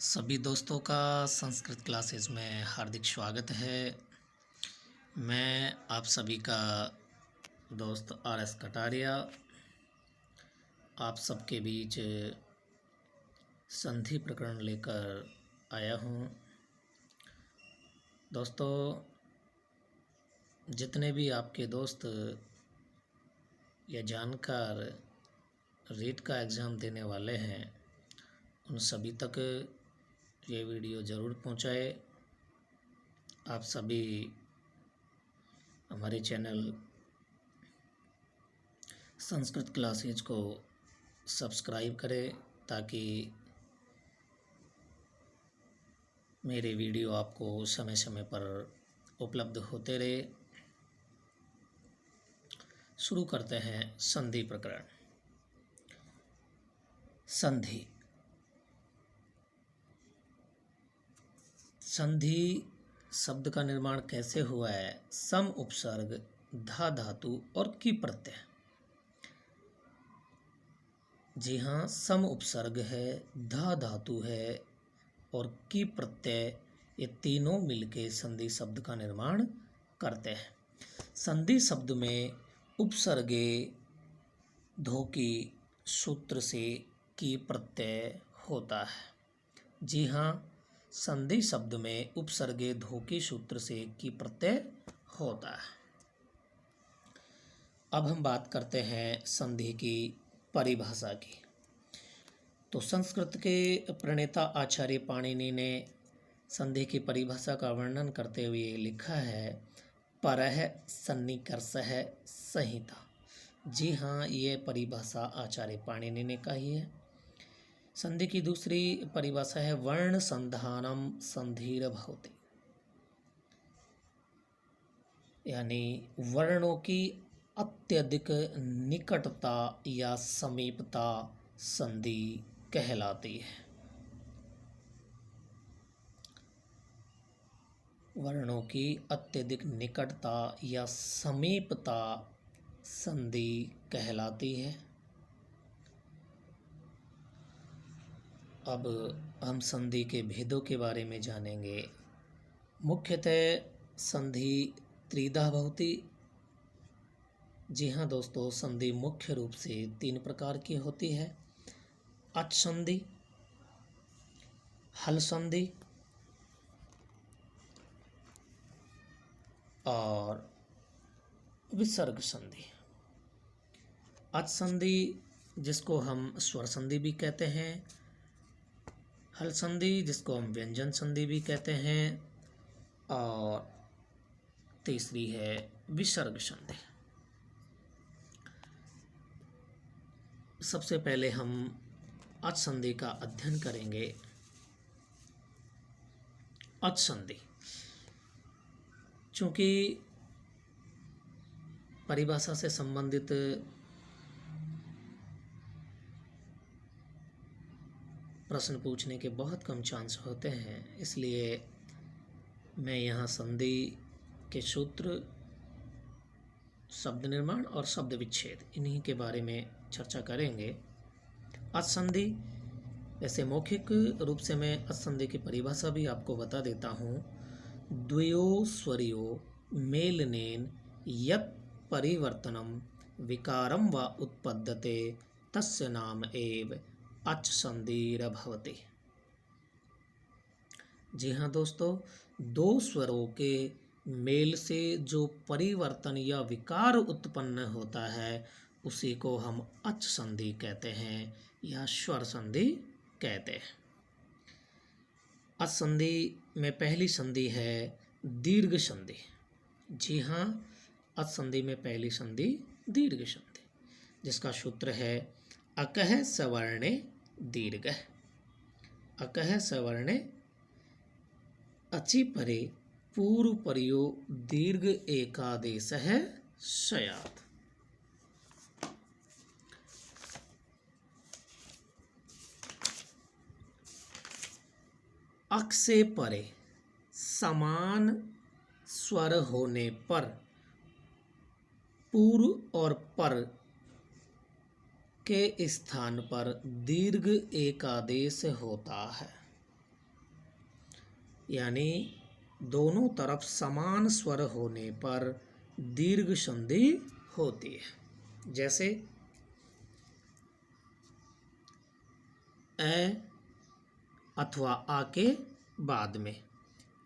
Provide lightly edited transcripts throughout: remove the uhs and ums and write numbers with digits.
सभी दोस्तों का संस्कृत क्लासेस में हार्दिक स्वागत है। मैं आप सभी का दोस्त RS कटारिया आप सबके बीच संधि प्रकरण लेकर आया हूँ। दोस्तों, जितने भी आपके दोस्त या जानकार रीट का एग्ज़ाम देने वाले हैं, उन सभी तक ये वीडियो ज़रूर पहुँचाए। आप सभी हमारे चैनल संस्कृत क्लासेज को सब्सक्राइब करें ताकि मेरे वीडियो आपको समय समय पर उपलब्ध होते रहे। शुरू करते हैं संधि प्रकरण। संधि संधि शब्द का निर्माण कैसे हुआ है? सम उपसर्ग, धा धातु और की प्रत्यय। जी हाँ, सम उपसर्ग है, धा धातु है और की प्रत्यय, ये तीनों मिलके संधि शब्द का निर्माण करते हैं। संधि शब्द में उपसर्गे धोकी सूत्र से की प्रत्यय होता है। जी हाँ, संधि शब्द में उपसर्गे धोकी सूत्र से की प्रत्यय होता है। अब हम बात करते हैं संधि की परिभाषा की। तो संस्कृत के प्रणेता आचार्य पाणिनि ने संधि की परिभाषा का वर्णन करते हुए लिखा है, परः सन्निकर्षः संहिता। जी हाँ, ये परिभाषा आचार्य पाणिनि ने कही है। संधि की दूसरी परिभाषा है वर्ण संधानम संधिर भवति, यानी वर्णों की अत्यधिक निकटता या समीपता संधि कहलाती है। वर्णों की अत्यधिक निकटता या समीपता संधि कहलाती है। अब हम संधि के भेदों के बारे में जानेंगे। मुख्यतः संधि त्रिधा भवति। जी हाँ दोस्तों, संधि मुख्य रूप से 3 प्रकार की होती है, अच संधि, हल संधि और विसर्ग संधि। अच संधि जिसको हम स्वर संधि भी कहते हैं, हल संधि जिसको हम व्यंजन संधि भी कहते हैं और तीसरी है विसर्ग संधि। सबसे पहले हम अच संधि का अध्ययन करेंगे। अच संधि चूँकि परिभाषा से संबंधित प्रश्न पूछने के बहुत कम चांस होते हैं, इसलिए मैं यहाँ संधि के सूत्र, शब्द निर्माण और शब्द विच्छेद, इन्हीं के बारे में चर्चा करेंगे। अच संधि, वैसे मौखिक रूप से मैं अच संधि की परिभाषा भी आपको बता देता हूँ। द्वयो स्वरियो मेलनेन यत् परिवर्तनम विकारम व उत्पद्यते तस्य नाम एव अच संधिर्भवति। जी हाँ दोस्तों, 2 स्वरों के मेल से जो परिवर्तन या विकार उत्पन्न होता है उसी को हम अच संधि कहते हैं या स्वर संधि कहते हैं। अच संधि में पहली संधि है दीर्घ संधि। जी हाँ, अच संधि में पहली संधि दीर्घ संधि, जिसका सूत्र है अकः सवर्णे दीर्घः। अकः सवर्णे अचि परे पूर्व पर्यो दीर्घ एकादेशः स्यात्। अक से परे समान स्वर होने पर पूर्व और पर के स्थान पर दीर्घ एकादेश होता है। यानी दोनों तरफ समान स्वर होने पर दीर्घ संधि होती है। जैसे ए अथवा आ के बाद में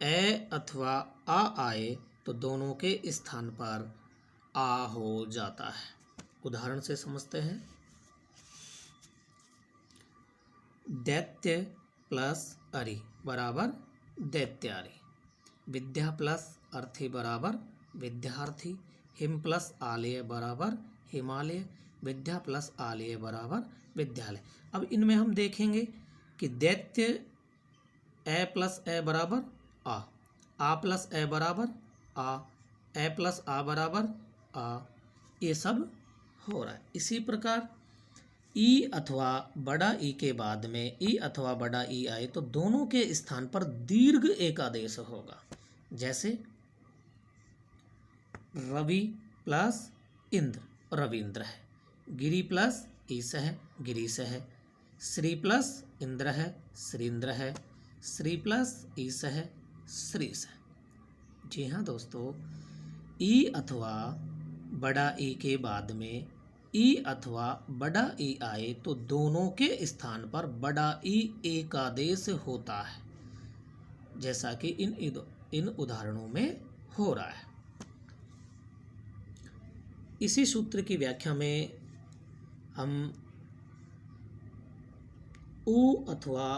ए अथवा आ आए तो दोनों के स्थान पर आ हो जाता है। उदाहरण से समझते हैं। दैत्य प्लस अरि बराबर दैत्यारि। विद्या प्लस अर्थी बराबर विद्यार्थी। हिम प्लस आलय बराबर हिमालय। विद्या प्लस आलय बराबर विद्यालय। अब इनमें हम देखेंगे कि दैत्य ए प्लस ए बराबर आ प्लस ए बराबर आ, ए प्लस आ बराबर आ, ये सब हो रहा है। इसी प्रकार ई अथवा बड़ा ई के बाद में ई अथवा बड़ा ई आए तो दोनों के स्थान पर दीर्घ एकादेश होगा। जैसे रवि प्लस इंद्र रविंद्र है। गिरी प्लस ईश है गिरीश है। श्री प्लस इंद्र है श्रींद्र है। श्री प्लस ईश है श्रीश है। जी हाँ दोस्तों, ई अथवा बड़ा ई के बाद में ई अथवा बड़ा ई आए तो दोनों के स्थान पर बड़ा ई एकादेश होता है, जैसा कि इन उदाहरणों में हो रहा है। इसी सूत्र की व्याख्या में हम ऊ अथवा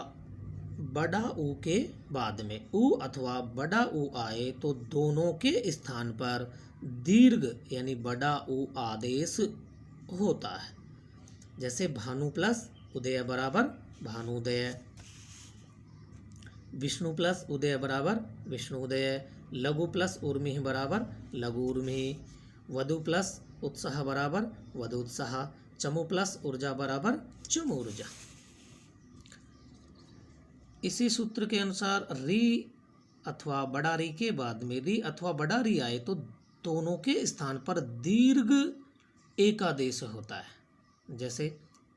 बड़ा ऊ के बाद में ऊ अथवा बड़ा ऊ आए तो दोनों के स्थान पर दीर्घ यानी बड़ा ऊ आदेश होता है। जैसे भानु प्लस उदय बराबर भानुदय। विष्णु प्लस उदय बराबर विष्णुदय। लघु प्लस उर्मी बराबर लघु उर्मी। वधु प्लस उत्साह बराबर वधुत्साह। चमु प्लस ऊर्जा बराबर चमु ऊर्जा। इसी सूत्र के अनुसार री अथवा बड़ा री के बाद में री अथवा बड़ा री आए तो दोनों के स्थान पर दीर्घ एकादेश होता है। जैसे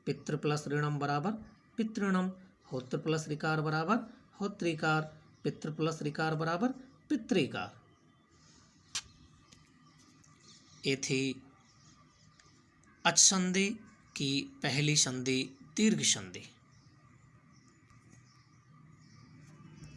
पितृ प्लस ऋणम बराबर पितृणम। होत्र प्लस ऋकार बराबर होत्रिकार। पितृ प्लस ऋकार बराबर पितृकार। ये थी अच संधि की पहली संधि दीर्घ संधि।